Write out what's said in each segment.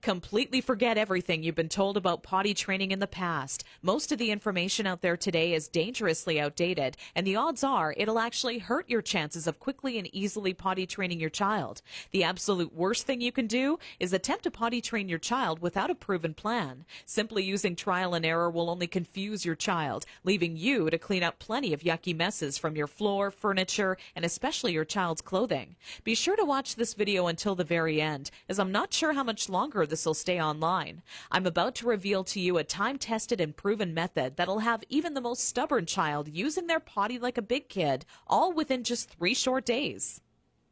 Completely forget everything you've been told about potty training in the past. Most of the information out there today is dangerously outdated, and the odds are it'll actually hurt your chances of quickly and easily potty training your child. The absolute worst thing you can do is attempt to potty train your child without a proven plan. Simply using trial and error will only confuse your child, leaving you to clean up plenty of yucky messes from your floor, furniture, and especially your child's clothing. Be sure to watch this video until the very end, as I'm not sure how much longer this will stay online. I'm about to reveal to you a time-tested and proven method that'll have even the most stubborn child using their potty like a big kid, all within just 3 short days.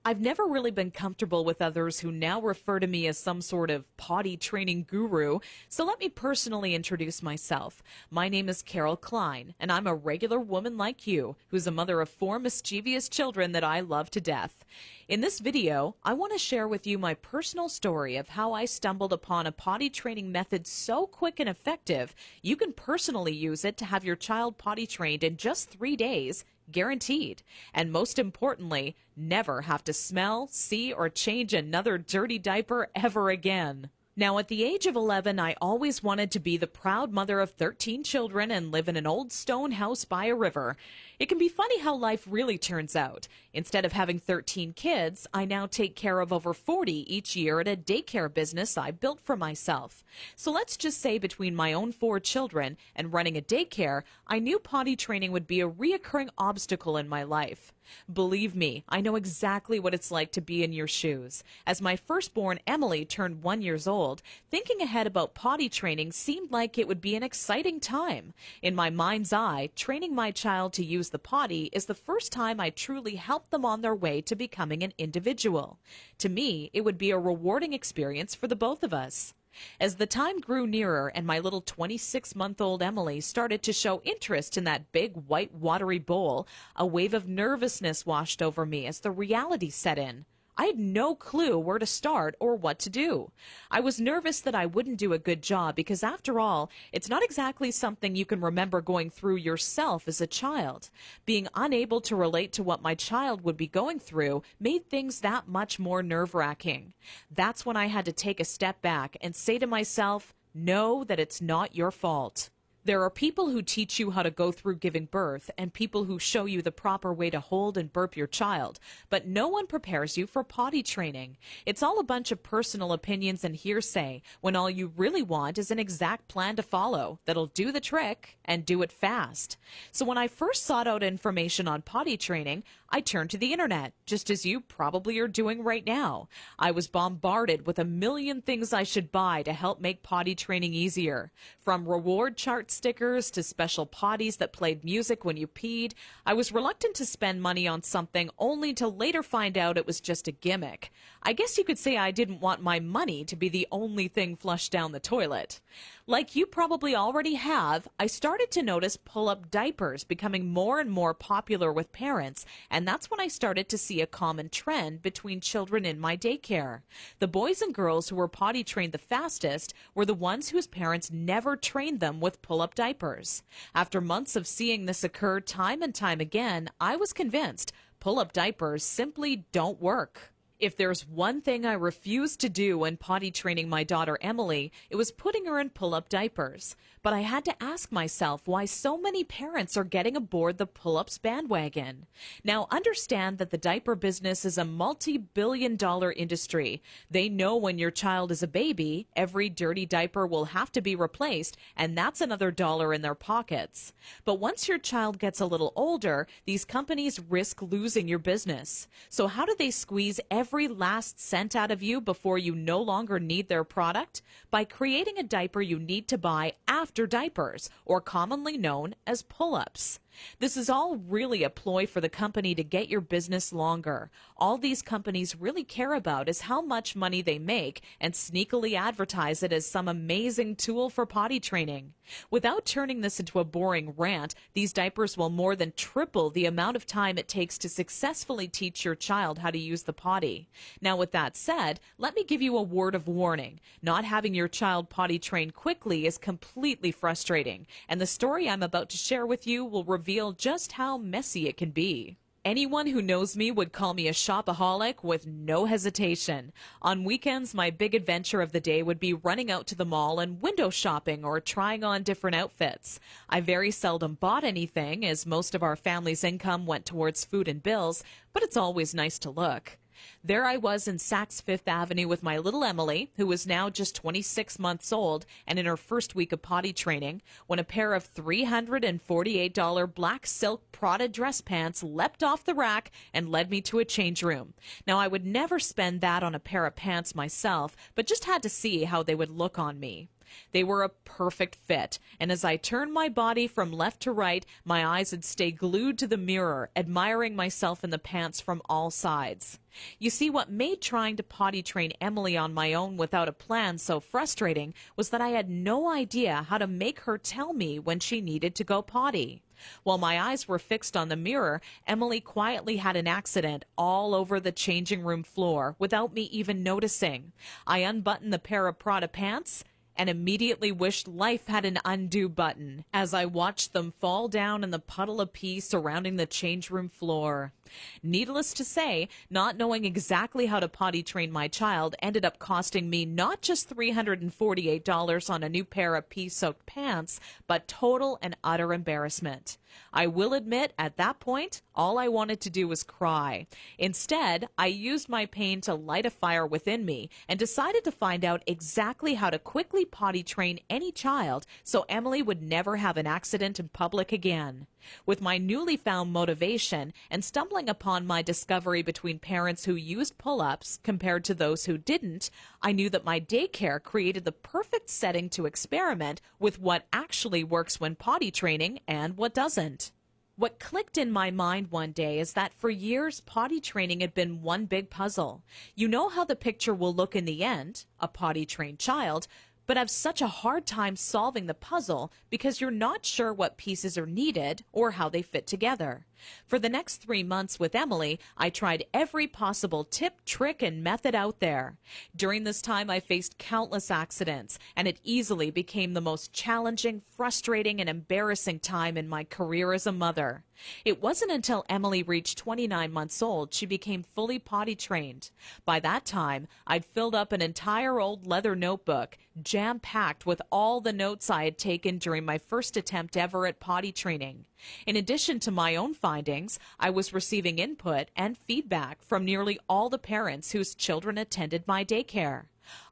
I've never really been comfortable with others who now refer to me as some sort of potty training guru, so let me personally introduce myself. My name is Carol Cline, and I'm a regular woman like you, who's a mother of 4 mischievous children that I love to death. In this video, I want to share with you my personal story of how I stumbled upon a potty training method so quick and effective, you can personally use it to have your child potty trained in just 3 days, guaranteed. And most importantly, never have to smell, see, or change another dirty diaper ever again. Now, at the age of 11, I always wanted to be the proud mother of 13 children and live in an old stone house by a river. It can be funny how life really turns out. Instead of having 13 kids, I now take care of over 40 each year at a daycare business I built for myself. So let's just say between my own 4 children and running a daycare, I knew potty training would be a reoccurring obstacle in my life. Believe me, I know exactly what it's like to be in your shoes. As my firstborn, Emily, turned 1 year old, thinking ahead about potty training seemed like it would be an exciting time. In my mind's eye, training my child to use the potty is the first time I truly helped them on their way to becoming an individual. To me, it would be a rewarding experience for the both of us. As the time grew nearer and my little 26-month-old Emily started to show interest in that big white watery bowl, a wave of nervousness washed over me as the reality set in. I had no clue where to start or what to do. I was nervous that I wouldn't do a good job because, after all, it's not exactly something you can remember going through yourself as a child. Being unable to relate to what my child would be going through made things that much more nerve-wracking. That's when I had to take a step back and say to myself, know that it's not your fault. There are people who teach you how to go through giving birth and people who show you the proper way to hold and burp your child, but no one prepares you for potty training. It's all a bunch of personal opinions and hearsay when all you really want is an exact plan to follow that'll do the trick and do it fast. So when I first sought out information on potty training, I turned to the internet, just as you probably are doing right now. I was bombarded with a million things I should buy to help make potty training easier. From reward chart stickers to special potties that played music when you peed, I was reluctant to spend money on something only to later find out it was just a gimmick. I guess you could say I didn't want my money to be the only thing flushed down the toilet. Like you probably already have, I started to notice pull-up diapers becoming more and more popular with parents, and that's when I started to see a common trend between children in my daycare. The boys and girls who were potty trained the fastest were the ones whose parents never trained them with pull-up diapers. After months of seeing this occur time and time again, I was convinced pull-up diapers simply don't work. If there's one thing I refused to do when potty training my daughter Emily, it was putting her in pull-up diapers. But I had to ask myself why so many parents are getting aboard the pull-ups bandwagon. Now, understand that the diaper business is a multi-billion-dollar industry. They know when your child is a baby, every dirty diaper will have to be replaced, and that's another dollar in their pockets. But once your child gets a little older, these companies risk losing your business. So how do they squeeze every last cent out of you before you no longer need their product? By creating a diaper you need to buy after diapers, or commonly known as pull-ups. This is all really a ploy for the company to get your business longer. All these companies really care about is how much money they make and sneakily advertise it as some amazing tool for potty training. Without turning this into a boring rant, these diapers will more than triple the amount of time it takes to successfully teach your child how to use the potty. Now, with that said, let me give you a word of warning. Not having your child potty trained quickly is completely frustrating, and the story I'm about to share with you will reveal just how messy it can be. Anyone who knows me would call me a shopaholic with no hesitation. On weekends, my big adventure of the day would be running out to the mall and window shopping or trying on different outfits. I very seldom bought anything, as most of our family's income went towards food and bills, but it's always nice to look. There I was in Saks Fifth Avenue with my little Emily, who was now just 26 months old and in her first week of potty training, when a pair of $348 black silk Prada dress pants leapt off the rack and led me to a change room. Now, I would never spend that on a pair of pants myself, but just had to see how they would look on me. They were a perfect fit, and as I turned my body from left to right, my eyes would stay glued to the mirror, admiring myself in the pants from all sides. You see, what made trying to potty train Emily on my own without a plan so frustrating was that I had no idea how to make her tell me when she needed to go potty. While my eyes were fixed on the mirror, Emily quietly had an accident all over the changing room floor without me even noticing. I unbuttoned the pair of Prada pants and immediately wished life had an undo button as I watched them fall down in the puddle of pee surrounding the change room floor. Needless to say, not knowing exactly how to potty train my child ended up costing me not just $348 on a new pair of pee-soaked pants, but total and utter embarrassment. I will admit, at that point, all I wanted to do was cry. Instead, I used my pain to light a fire within me and decided to find out exactly how to quickly potty train any child so Emily would never have an accident in public again. With my newly found motivation and stumbling upon my discovery between parents who used pull-ups compared to those who didn't, I knew that my daycare created the perfect setting to experiment with what actually works when potty training and what doesn't. What clicked in my mind one day is that for years, potty training had been one big puzzle. You know how the picture will look in the end, a potty-trained child, but have such a hard time solving the puzzle because you're not sure what pieces are needed or how they fit together. For the next 3 months with Emily, I tried every possible tip, trick, and method out there. During this time, I faced countless accidents, and it easily became the most challenging, frustrating, and embarrassing time in my career as a mother. It wasn't until Emily reached 29 months old she became fully potty trained. By that time, I'd filled up an entire old leather notebook, jam-packed with all the notes I had taken during my first attempt ever at potty training. In addition to my own findings, I was receiving input and feedback from nearly all the parents whose children attended my daycare.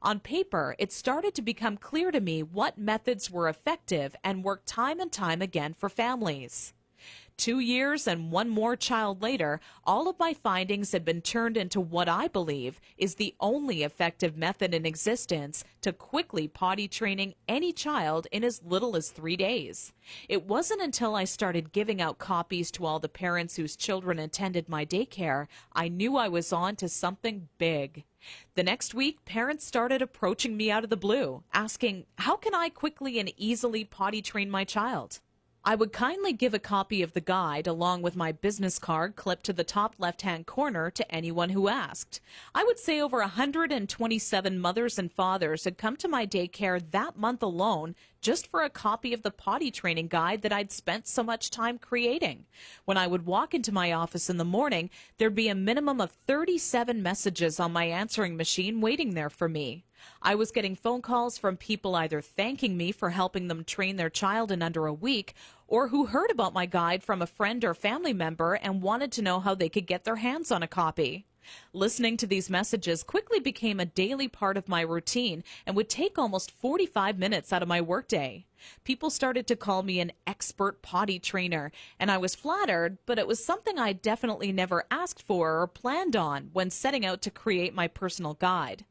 On paper, it started to become clear to me what methods were effective and worked time and time again for families. 2 years and one more child later, all of my findings had been turned into what I believe is the only effective method in existence to quickly potty training any child in as little as 3 days. It wasn't until I started giving out copies to all the parents whose children attended my daycare I knew I was on to something big. The next week, parents started approaching me out of the blue, asking, how can I quickly and easily potty train my child? I would kindly give a copy of the guide along with my business card clipped to the top left-hand corner to anyone who asked. I would say over 127 mothers and fathers had come to my daycare that month alone just for a copy of the potty training guide that I'd spent so much time creating. When I would walk into my office in the morning, there'd be a minimum of 37 messages on my answering machine waiting there for me. I was getting phone calls from people either thanking me for helping them train their child in under a week or who heard about my guide from a friend or family member and wanted to know how they could get their hands on a copy. Listening to these messages quickly became a daily part of my routine and would take almost 45 minutes out of my workday. People started to call me an expert potty trainer, and I was flattered, but it was something I definitely never asked for or planned on when setting out to create my personal guide.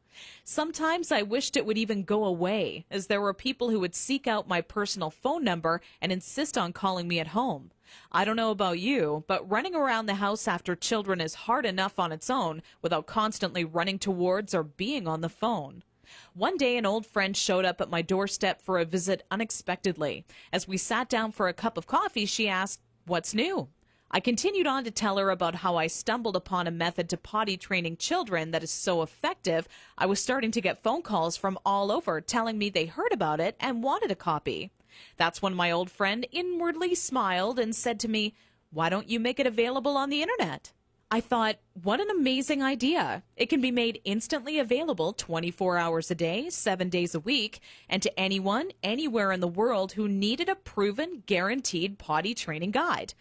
Sometimes I wished it would even go away, as there were people who would seek out my personal phone number and insist on calling me at home. I don't know about you, but running around the house after children is hard enough on its own without constantly running towards or being on the phone. One day, an old friend showed up at my doorstep for a visit unexpectedly. As we sat down for a cup of coffee, she asked, "What's new?" I continued on to tell her about how I stumbled upon a method to potty training children that is so effective, I was starting to get phone calls from all over telling me they heard about it and wanted a copy. That's when my old friend inwardly smiled and said to me, Why don't you make it available on the internet? I thought, what an amazing idea. It can be made instantly available 24 hours a day, 7 days a week, and to anyone, anywhere in the world who needed a proven, guaranteed potty training guide.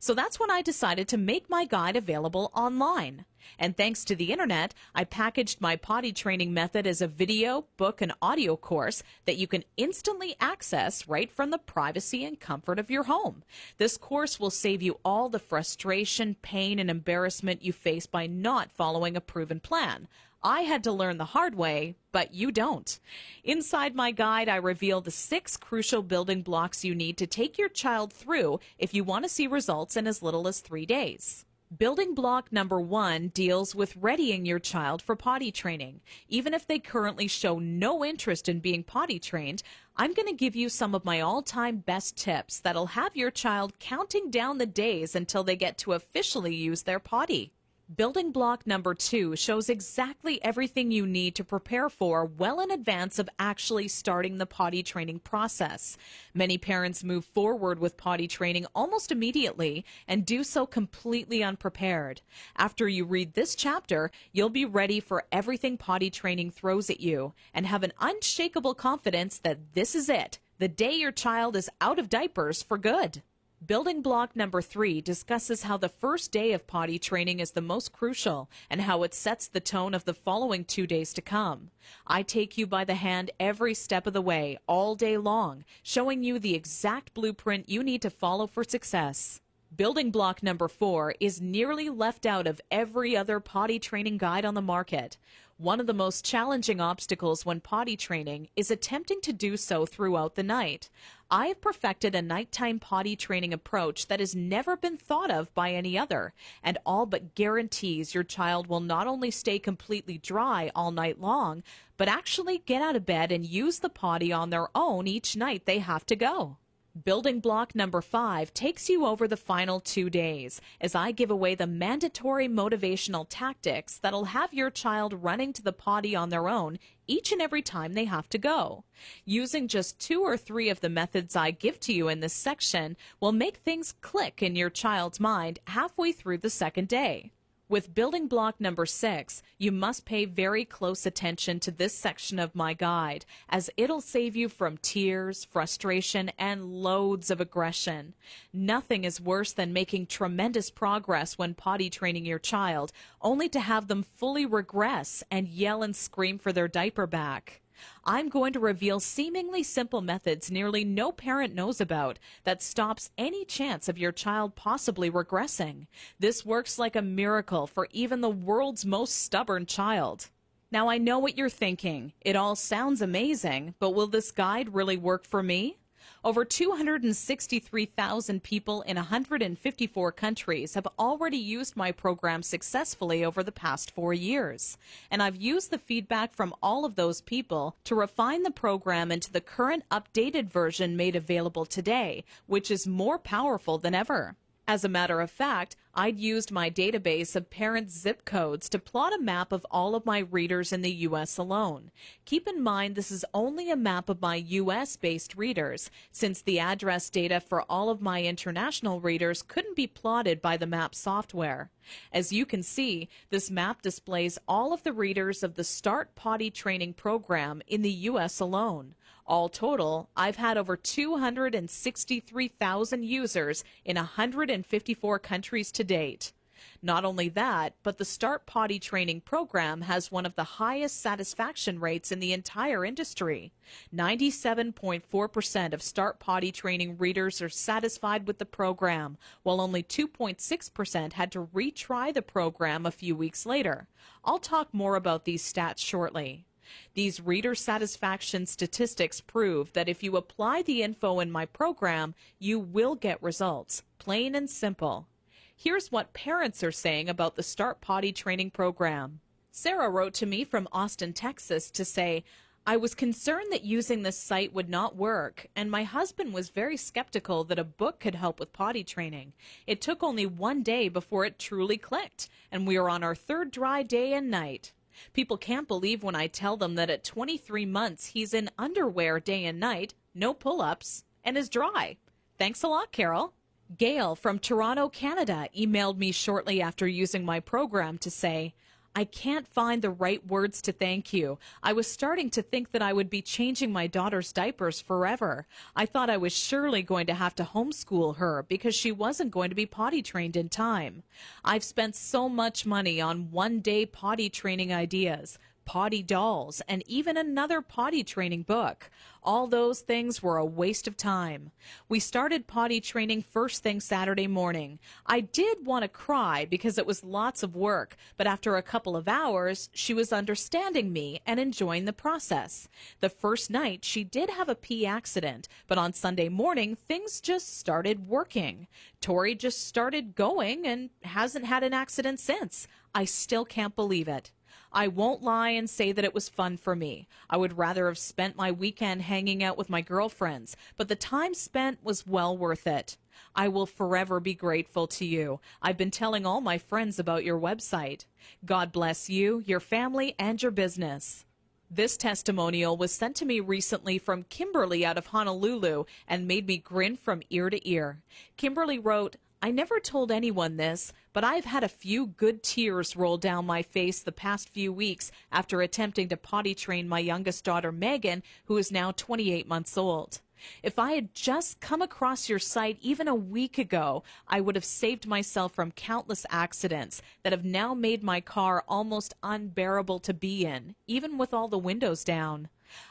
So that's when I decided to make my guide available online. And thanks to the internet, I packaged my potty training method as a video, book, and audio course that you can instantly access right from the privacy and comfort of your home. This course will save you all the frustration, pain, and embarrassment you face by not following a proven plan. I had to learn the hard way, but you don't. Inside my guide, I reveal the 6 crucial building blocks you need to take your child through if you want to see results in as little as 3 days. Building block number 1 deals with readying your child for potty training. Even if they currently show no interest in being potty trained, I'm going to give you some of my all-time best tips that'll have your child counting down the days until they get to officially use their potty. Building block number 2 shows exactly everything you need to prepare for well in advance of actually starting the potty training process. Many parents move forward with potty training almost immediately and do so completely unprepared. After you read this chapter, you'll be ready for everything potty training throws at you and have an unshakable confidence that this is it, the day your child is out of diapers for good. Building block number 3 discusses how the first day of potty training is the most crucial and how it sets the tone of the following 2 days to come. I take you by the hand every step of the way, all day long, showing you the exact blueprint you need to follow for success. Building block number 4 is nearly left out of every other potty training guide on the market. One of the most challenging obstacles when potty training is attempting to do so throughout the night. I have perfected a nighttime potty training approach that has never been thought of by any other, and all but guarantees your child will not only stay completely dry all night long, but actually get out of bed and use the potty on their own each night they have to go. Building block number 5 takes you over the final 2 days as I give away the mandatory motivational tactics that'll have your child running to the potty on their own each and every time they have to go. Using just 2 or 3 of the methods I give to you in this section will make things click in your child's mind halfway through the second day. With building block number 6, you must pay very close attention to this section of my guide, as it'll save you from tears, frustration, and loads of aggression. Nothing is worse than making tremendous progress when potty training your child, only to have them fully regress and yell and scream for their diaper back. I'm going to reveal seemingly simple methods nearly no parent knows about that stops any chance of your child possibly regressing. This works like a miracle for even the world's most stubborn child. Now I know what you're thinking. It all sounds amazing, but will this guide really work for me? Over 263,000 people in 154 countries have already used my program successfully over the past 4 years. And I've used the feedback from all of those people to refine the program into the current updated version made available today, which is more powerful than ever. As a matter of fact, I'd used my database of parents' zip codes to plot a map of all of my readers in the U.S. alone. Keep in mind this is only a map of my U.S.-based readers, since the address data for all of my international readers couldn't be plotted by the map software. As you can see, this map displays all of the readers of the Start Potty Training program in the U.S. alone. All total, I've had over 263,000 users in 154 countries to date. Not only that, but the Start Potty Training program has one of the highest satisfaction rates in the entire industry. 97.4% of Start Potty Training readers are satisfied with the program, while only 2.6% had to retry the program a few weeks later. I'll talk more about these stats shortly. These reader satisfaction statistics prove that if you apply the info in my program, you will get results, plain and simple. Here's what parents are saying about the Start Potty Training program. Sarah wrote to me from Austin, Texas to say, I was concerned that using this site would not work, and my husband was very skeptical that a book could help with potty training. It took only 1 day before it truly clicked, and we are on our 3rd dry day and night. People can't believe when I tell them that at 23 months he's in underwear day and night, no pull-ups, and is dry. Thanks a lot, Carol. Gail from Toronto, Canada, emailed me shortly after using my program to say, I can't find the right words to thank you. I was starting to think that I would be changing my daughter's diapers forever. I thought I was surely going to have to homeschool her because she wasn't going to be potty trained in time. I've spent so much money on one-day potty training ideas, potty dolls, and even another potty training book. All those things were a waste of time. We started potty training first thing Saturday morning. I did want to cry because it was lots of work, but after a couple of hours, she was understanding me and enjoying the process. The first night, she did have a pee accident, but on Sunday morning, things just started working. Tori just started going and hasn't had an accident since. I still can't believe it. I won't lie and say that it was fun for me. I would rather have spent my weekend hanging out with my girlfriends, but the time spent was well worth it. I will forever be grateful to you. I've been telling all my friends about your website. God bless you, your family, and your business. This testimonial was sent to me recently from Kimberly out of Honolulu and made me grin from ear to ear. Kimberly wrote, I never told anyone this, but I've had a few good tears roll down my face the past few weeks after attempting to potty train my youngest daughter, Megan, who is now 28 months old. If I had just come across your site even a week ago, I would have saved myself from countless accidents that have now made my car almost unbearable to be in, even with all the windows down.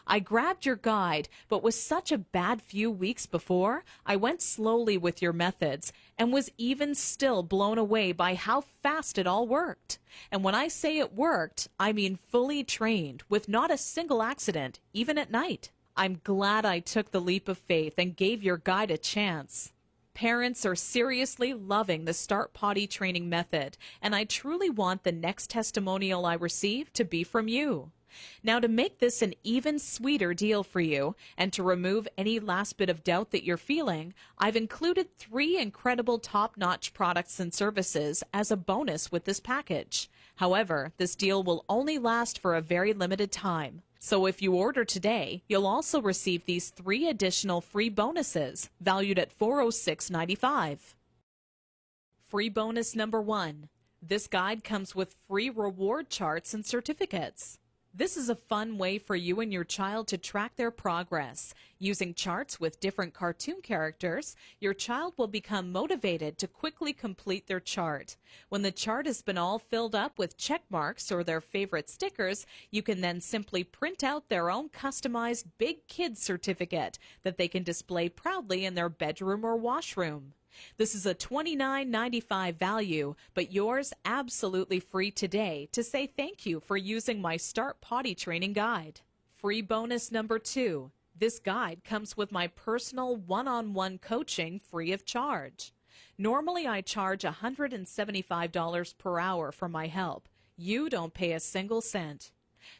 I grabbed your guide, but with such a bad few weeks before, I went slowly with your methods and was even still blown away by how fast it all worked. And when I say it worked, I mean fully trained, with not a single accident, even at night. I'm glad I took the leap of faith and gave your guide a chance. Parents are seriously loving the Start Potty Training method, and I truly want the next testimonial I receive to be from you. Now, to make this an even sweeter deal for you and to remove any last bit of doubt that you're feeling, I've included 3 incredible top-notch products and services as a bonus with this package. However, this deal will only last for a very limited time. So if you order today, you'll also receive these 3 additional free bonuses valued at $406.95. Free bonus number 1. This guide comes with free reward charts and certificates. This is a fun way for you and your child to track their progress. Using charts with different cartoon characters, your child will become motivated to quickly complete their chart. When the chart has been all filled up with check marks or their favorite stickers, you can then simply print out their own customized Big Kids certificate that they can display proudly in their bedroom or washroom. This is a $29.95 value, but yours absolutely free today to say thank you for using my Start Potty Training guide. Free bonus number 2. This guide comes with my personal one-on-one coaching free of charge. Normally I charge $175 per hour for my help. You don't pay a single cent.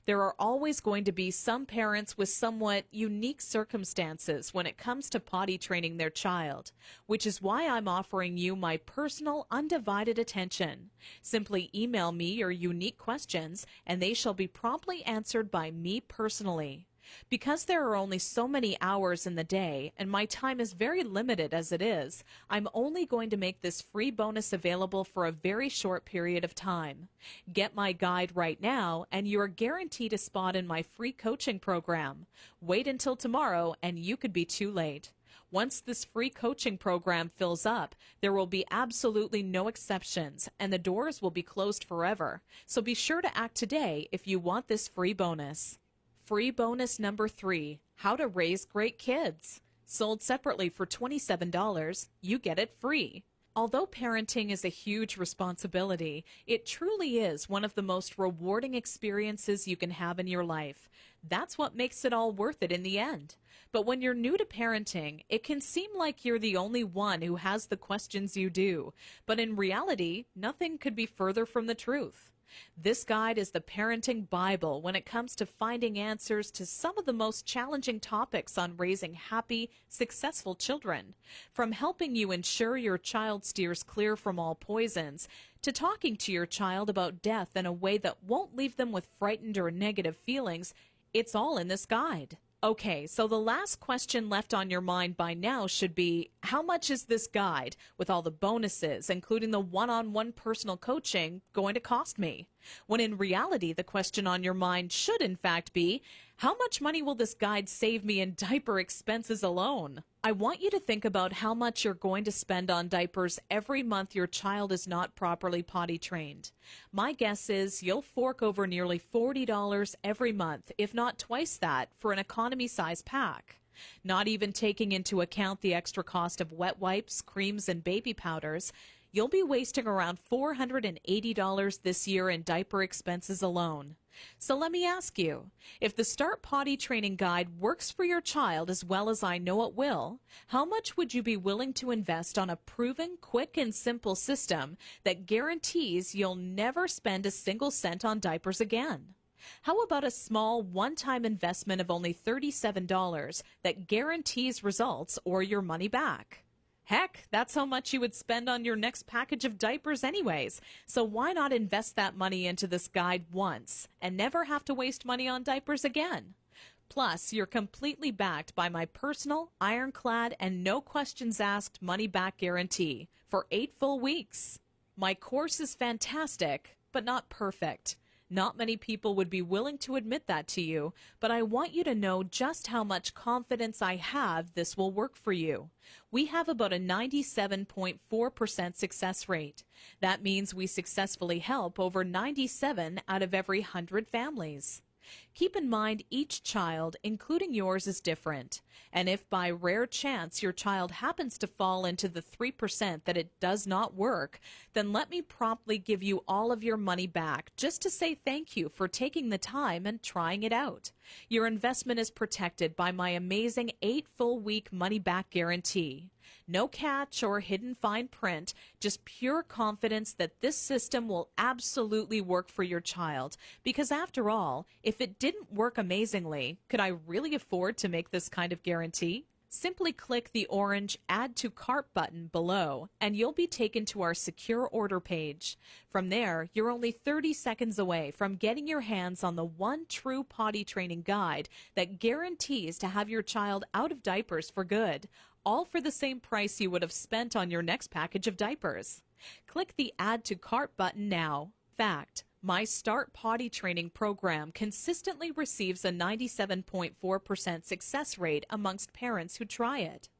There are always going to be some parents with somewhat unique circumstances when it comes to potty training their child, which is why I'm offering you my personal undivided attention. Simply email me your unique questions and they shall be promptly answered by me personally. Because there are only so many hours in the day and my time is very limited as it is, I'm only going to make this free bonus available for a very short period of time. Get my guide right now and you are guaranteed a spot in my free coaching program. Wait until tomorrow and you could be too late. Once this free coaching program fills up, there will be absolutely no exceptions and the doors will be closed forever. So be sure to act today if you want this free bonus. Free bonus number 3, How to Raise Great Kids. Sold separately for $27, you get it free. Although parenting is a huge responsibility, it truly is one of the most rewarding experiences you can have in your life. That's what makes it all worth it in the end. But when you're new to parenting, it can seem like you're the only one who has the questions you do. But in reality, nothing could be further from the truth. This guide is the parenting Bible when it comes to finding answers to some of the most challenging topics on raising happy, successful children. From helping you ensure your child steers clear from all poisons, to talking to your child about death in a way that won't leave them with frightened or negative feelings, it's all in this guide. Okay, so the last question left on your mind by now should be, how much is this guide, with all the bonuses, including the one-on-one personal coaching, going to cost me? When in reality, the question on your mind should in fact be, how much money will this guide save me in diaper expenses alone? I want you to think about how much you're going to spend on diapers every month your child is not properly potty trained. My guess is you'll fork over nearly $40 every month, if not twice that, for an economy-size pack. Not even taking into account the extra cost of wet wipes, creams, and baby powders, you'll be wasting around $480 this year in diaper expenses alone. So let me ask you, if the Start Potty Training Guide works for your child as well as I know it will, how much would you be willing to invest on a proven, quick, and simple system that guarantees you'll never spend a single cent on diapers again? How about a small one-time investment of only $37 that guarantees results or your money back? Heck, that's how much you would spend on your next package of diapers anyways. So why not invest that money into this guide once and never have to waste money on diapers again? Plus, you're completely backed by my personal, ironclad, and no questions asked money-back guarantee for 8 full weeks. My course is fantastic, but not perfect. Not many people would be willing to admit that to you, but I want you to know just how much confidence I have this will work for you. We have about a 97.4% success rate. That means we successfully help over 97 out of every 100 families. Keep in mind each child, including yours, is different. And if by rare chance your child happens to fall into the 3% that it does not work, then let me promptly give you all of your money back just to say thank you for taking the time and trying it out. Your investment is protected by my amazing 8 full week money back guarantee. No catch or hidden fine print, just pure confidence that this system will absolutely work for your child. Because after all, if it didn't work amazingly, could I really afford to make this kind of guarantee? Simply click the orange Add to Cart button below, and you'll be taken to our secure order page. From there, you're only 30 seconds away from getting your hands on the one true potty training guide that guarantees to have your child out of diapers for good, all for the same price you would have spent on your next package of diapers. Click the Add to Cart button now. Fact: my Start Potty Training program consistently receives a 97.4% success rate amongst parents who try it.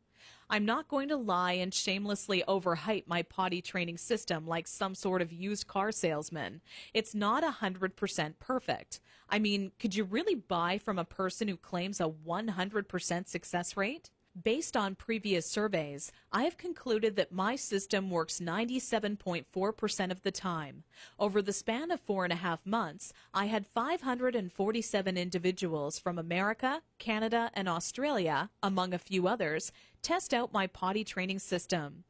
I'm not going to lie and shamelessly overhype my potty training system like some sort of used car salesman. It's not 100% perfect. I mean, could you really buy from a person who claims a 100% success rate? Based on previous surveys, I have concluded that my system works 97.4% of the time. Over the span of 4.5 months, I had 547 individuals from America, Canada, and Australia, among a few others, test out my potty training system.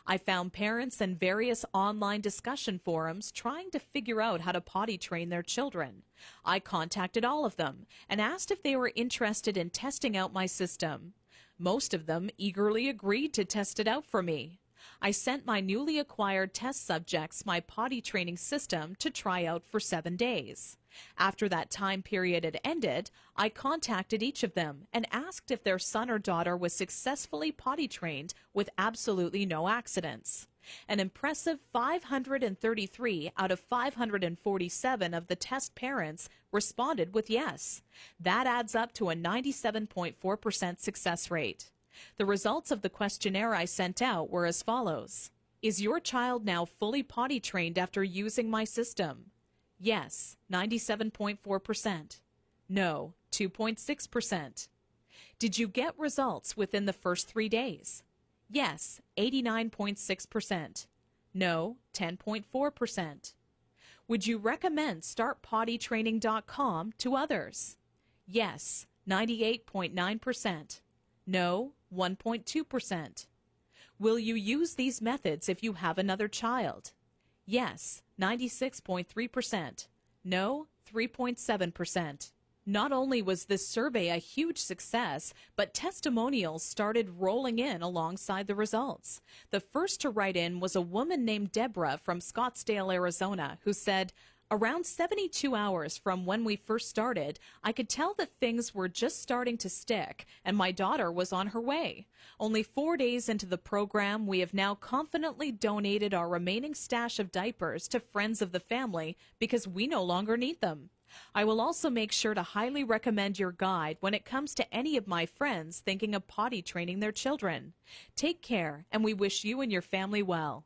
I found parents in various online discussion forums trying to figure out how to potty train their children. I contacted all of them and asked if they were interested in testing out my system. Most of them eagerly agreed to test it out for me. I sent my newly acquired test subjects my potty training system to try out for 7 days. After that time period had ended, I contacted each of them and asked if their son or daughter was successfully potty trained with absolutely no accidents. An impressive 533 out of 547 of the test parents responded with yes. That adds up to a 97.4% success rate. The results of the questionnaire I sent out were as follows. Is your child now fully potty trained after using my system? Yes, 97.4%. No, 2.6%. Did you get results within the first 3 days? Yes, 89.6%. No, 10.4%. Would you recommend StartPottyTraining.com to others? Yes, 98.9%. No, 1.2%. Will you use these methods if you have another child? Yes, 96.3%. No, 3.7%. Not only was this survey a huge success, but testimonials started rolling in alongside the results. The first to write in was a woman named Deborah from Scottsdale, Arizona, who said, Around 72 hours from when we first started, I could tell that things were just starting to stick, and my daughter was on her way. Only 4 days into the program, we have now confidently donated our remaining stash of diapers to friends of the family because we no longer need them. I will also make sure to highly recommend your guide when it comes to any of my friends thinking of potty training their children. Take care, and we wish you and your family well.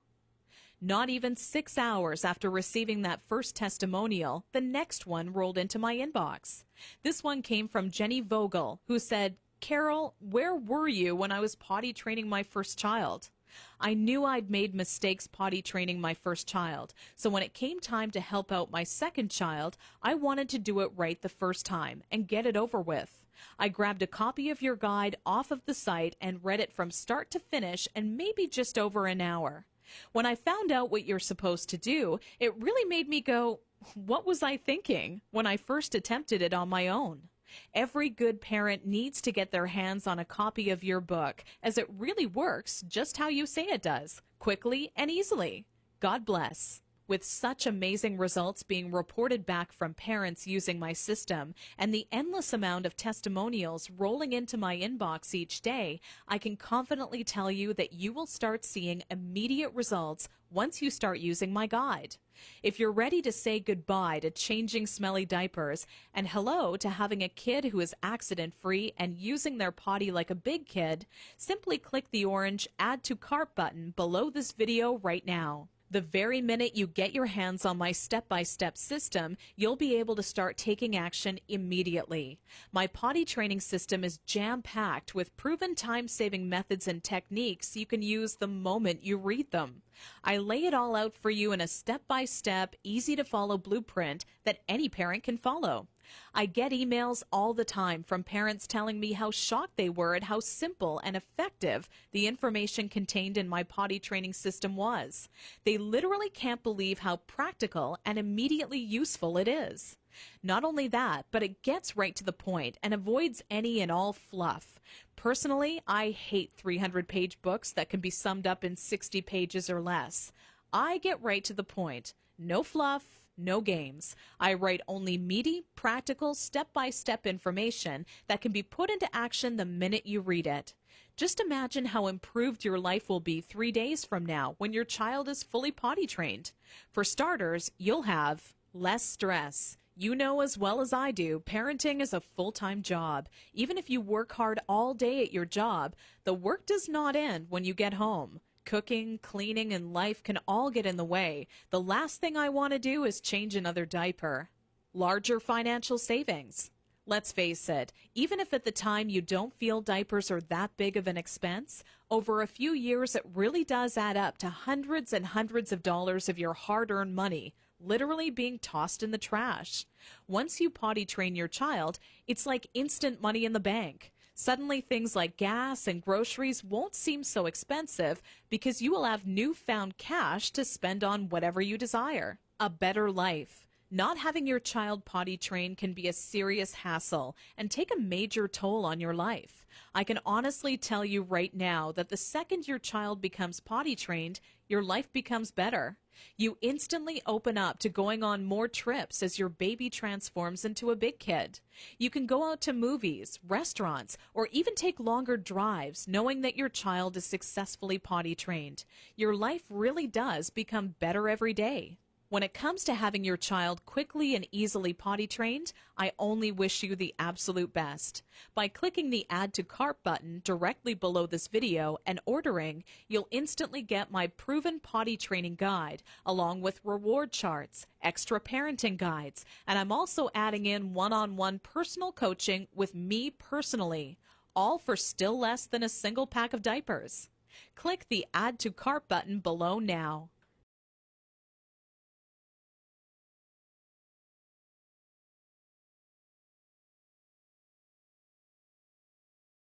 Not even 6 hours after receiving that first testimonial, the next one rolled into my inbox. This one came from Jenny Vogel, who said, "Carol, where were you when I was potty training my first child?" I knew I'd made mistakes potty training my first child, so when it came time to help out my second child, I wanted to do it right the first time and get it over with. I grabbed a copy of your guide off of the site and read it from start to finish in maybe just over an hour. When I found out what you're supposed to do, it really made me go, what was I thinking when I first attempted it on my own? Every good parent needs to get their hands on a copy of your book, as it really works just how you say it does, quickly and easily. God bless. With such amazing results being reported back from parents using my system and the endless amount of testimonials rolling into my inbox each day, I can confidently tell you that you will start seeing immediate results once you start using my guide. If you're ready to say goodbye to changing smelly diapers and hello to having a kid who is accident-free and using their potty like a big kid, simply click the orange Add to Cart button below this video right now. The very minute you get your hands on my step-by-step system, you'll be able to start taking action immediately. My potty training system is jam-packed with proven time-saving methods and techniques you can use the moment you read them. I lay it all out for you in a step-by-step, easy-to-follow blueprint that any parent can follow. I get emails all the time from parents telling me how shocked they were at how simple and effective the information contained in my potty training system was. They literally can't believe how practical and immediately useful it is. Not only that, but it gets right to the point and avoids any and all fluff. Personally, I hate 300-page books that can be summed up in 60 pages or less. I get right to the point. No fluff. No games. I write only meaty, practical, step-by-step information that can be put into action the minute you read it. Just imagine how improved your life will be 3 days from now when your child is fully potty trained. For starters, you'll have less stress. You know as well as I do, parenting is a full-time job. Even if you work hard all day at your job, the work does not end when you get home. Cooking, cleaning, and life can all get in the way. The last thing I want to do is change another diaper. Larger financial savings. Let's face it, even if at the time you don't feel diapers are that big of an expense, over a few years it really does add up to hundreds and hundreds of dollars of your hard-earned money, literally being tossed in the trash. Once you potty train your child, it's like instant money in the bank. Suddenly things like gas and groceries won't seem so expensive because you will have newfound cash to spend on whatever you desire. A better life. Not having your child potty trained can be a serious hassle and take a major toll on your life. I can honestly tell you right now that the second your child becomes potty trained, your life becomes better. You instantly open up to going on more trips as your baby transforms into a big kid. You can go out to movies, restaurants, or even take longer drives knowing that your child is successfully potty trained. Your life really does become better every day. When it comes to having your child quickly and easily potty trained, I only wish you the absolute best. By clicking the Add to Cart button directly below this video and ordering, you'll instantly get my proven potty training guide, along with reward charts, extra parenting guides, and I'm also adding in one-on-one personal coaching with me personally, all for still less than a single pack of diapers. Click the Add to Cart button below now.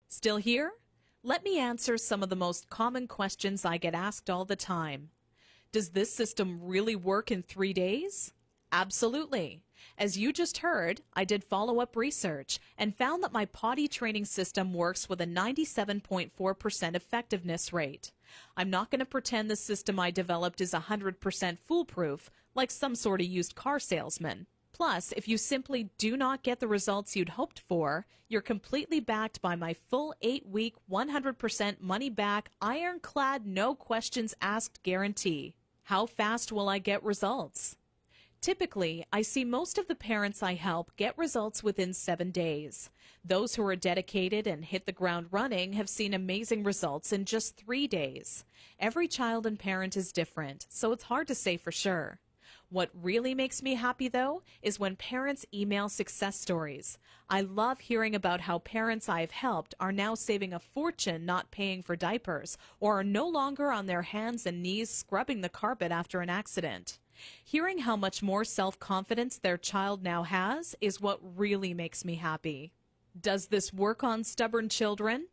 Still here? Let me answer some of the most common questions I get asked all the time. Does this system really work in 3 days? Absolutely. As you just heard, I did follow-up research and found that my potty training system works with a 97.4% effectiveness rate. I'm not going to pretend the system I developed is 100% foolproof, like some sort of used car salesman. Plus, if you simply do not get the results you'd hoped for, you're completely backed by my full 8-week, 100% money-back, ironclad, no questions asked guarantee. How fast will I get results? Typically, I see most of the parents I help get results within 7 days. Those who are dedicated and hit the ground running have seen amazing results in just 3 days. Every child and parent is different, so it's hard to say for sure. What really makes me happy, though, is when parents email success stories. I love hearing about how parents I've helped are now saving a fortune not paying for diapers or are no longer on their hands and knees scrubbing the carpet after an accident. Hearing how much more self-confidence their child now has is what really makes me happy. Does this work on stubborn children?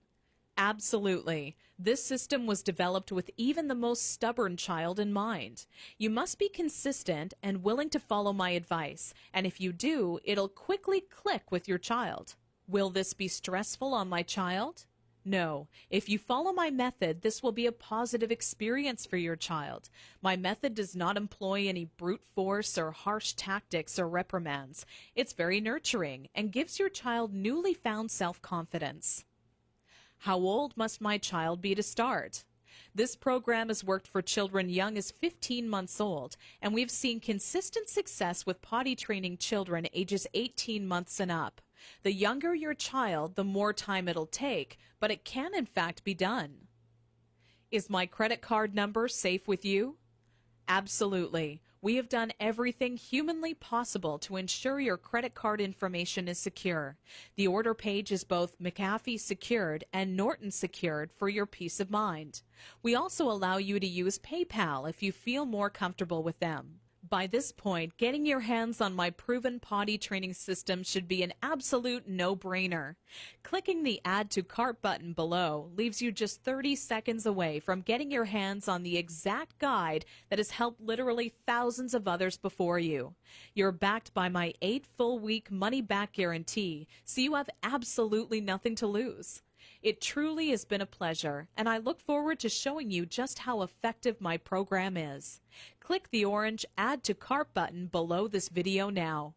Absolutely. This system was developed with even the most stubborn child in mind. You must be consistent and willing to follow my advice, and if you do, it'll quickly click with your child. Will this be stressful on my child? No. If you follow my method, this will be a positive experience for your child. My method does not employ any brute force or harsh tactics or reprimands. It's very nurturing and gives your child newly found self-confidence. How old must my child be to start? This program has worked for children young as 15 months old, and we've seen consistent success with potty training children ages 18 months and up. The younger your child, the more time it'll take, but it can in fact be done. Is my credit card number safe with you? Absolutely. We have done everything humanly possible to ensure your credit card information is secure. The order page is both McAfee secured and Norton secured for your peace of mind. We also allow you to use PayPal if you feel more comfortable with them. By this point, getting your hands on my proven potty training system should be an absolute no-brainer. Clicking the Add to Cart button below leaves you just 30 seconds away from getting your hands on the exact guide that has helped literally thousands of others before you. You're backed by my 8 full-week money-back guarantee, so you have absolutely nothing to lose. It truly has been a pleasure, and I look forward to showing you just how effective my program is. Click the orange Add to Cart button below this video now.